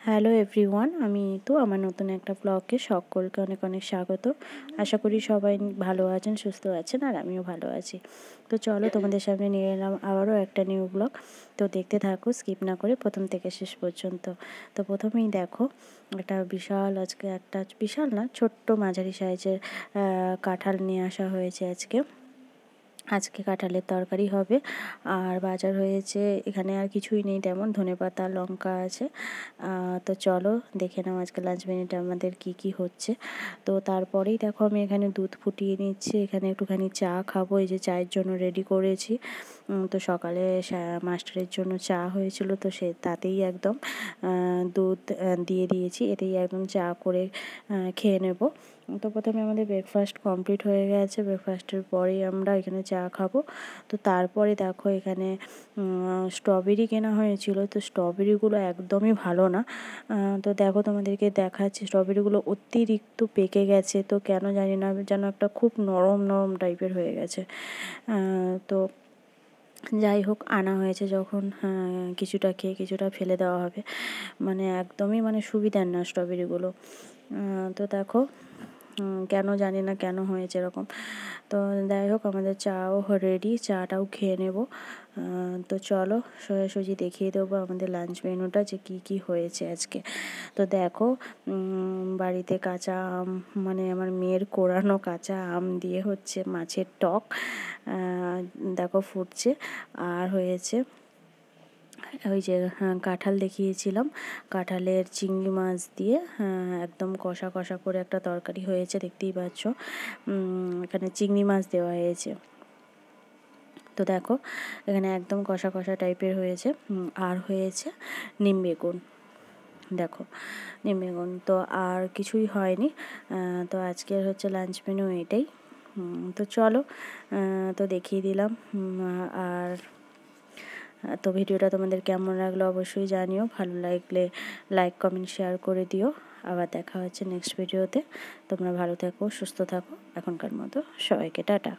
Hello everyone, আমি তো আমার নতুন একটা ব্লগে সকলকে অনেক অনেক স্বাগত। আশা করি সবাই ভালো আছেন, সুস্থ আছেন, আর আমিও ভালো আছি। তো চলো, তোমাদের সামনে নিয়ে এলাম আবারও একটা নিউ ব্লগ। তো দেখতে থাকো স্কিপ না করে প্রথম থেকে শেষ পর্যন্ত। তো প্রথমেই দেখো, একটা বিশাল, আজকে একটা বিশাল না, ছোট্ট মাঝারি সাইজের কাঁঠাল নিয়ে আসা হয়েছে আজকে কাঁঠালের তরকারি হবে। আর বাজার হয়েছে, এখানে আর কিছুই নেই তেমন, ধনেপাতা লঙ্কা আছে। তো চলো দেখে নাও আজকে লাঞ্চ মেনুটা আমাদের কি হচ্ছে। তো তারপরেই দেখো, আমি এখানে দুধ ফুটিয়ে নিচ্ছি, এখানে একটুখানি চা খাবো, এই যে চায়ের জন্য রেডি করেছি। তো সকালে মাস্টারের জন্য চা হয়েছিল, তো তাতেই একদম দুধ দিয়ে দিয়েছি, এতেই একদম চা করে খেয়ে নেব। তো প্রথমে আমাদের ব্রেকফাস্ট কমপ্লিট হয়ে গেছে, ব্রেকফাস্টের পরেই আমরা এখানে চা খাবো। তো তারপরে দেখো, এখানে স্ট্রবেরি কেনা হয়েছিল, তো স্ট্রবেরিগুলো একদমই ভালো না। তো দেখো, তোমাদেরকে দেখাচ্ছি, স্ট্রবেরিগুলো অতিরিক্ত পেকে গেছে, তো কেন জানি না, যেন একটা খুব নরম নরম টাইপের হয়ে গেছে। তো যাই হোক, আনা হয়েছে যখন, কিছুটা খেয়ে কিছুটা ফেলে দেওয়া হবে, মানে একদমই মানে সুবিধার না স্ট্রবেরিগুলো। তো দেখো, কেন জানি না কেন হয়েছে এরকম। তো যাই হোক, আমাদের চাও রেডি, চাটাও খেয়ে নেব। তো চলো সোজাসুজি দেখিয়ে দেবো আমাদের লাঞ্চ মেনুটা যে কি হয়েছে আজকে। তো দেখো, বাড়িতে কাঁচা আম, মানে আমার মেয়ের কোরানো কাঁচা আম দিয়ে হচ্ছে মাছের টক, দেখো ফুটছে। আর হয়েছে ওই যে কাঁঠাল দেখিয়েছিলাম, কাঁঠালের চিংড়ি মাছ দিয়ে একদম কষা কষা করে একটা তরকারি হয়েছে, দেখতেই পাচ্ছ। এখানে চিংড়ি মাছ দেওয়া হয়েছে। তো দেখো, এখানে একদম কষা কষা টাইপের হয়েছে। আর হয়েছে নিম বেগুন, দেখো নিম বেগুন, তো আর কিছুই হয়নি। তো আজকের হচ্ছে লাঞ্চ মেনু এটাই। তো চলো, তো দেখিয়ে দিলাম। আর তো ভিডিওটা তোমাদের কেমন লাগলো অবশ্যই জানিও, ভালো লাগলে লাইক কমেন্ট শেয়ার করে দিও। আবার দেখা হচ্ছে নেক্সট ভিডিওতে। তোমরা ভালো থাকো, সুস্থ থাকো, এখনকার মতো সবাইকে টাটা।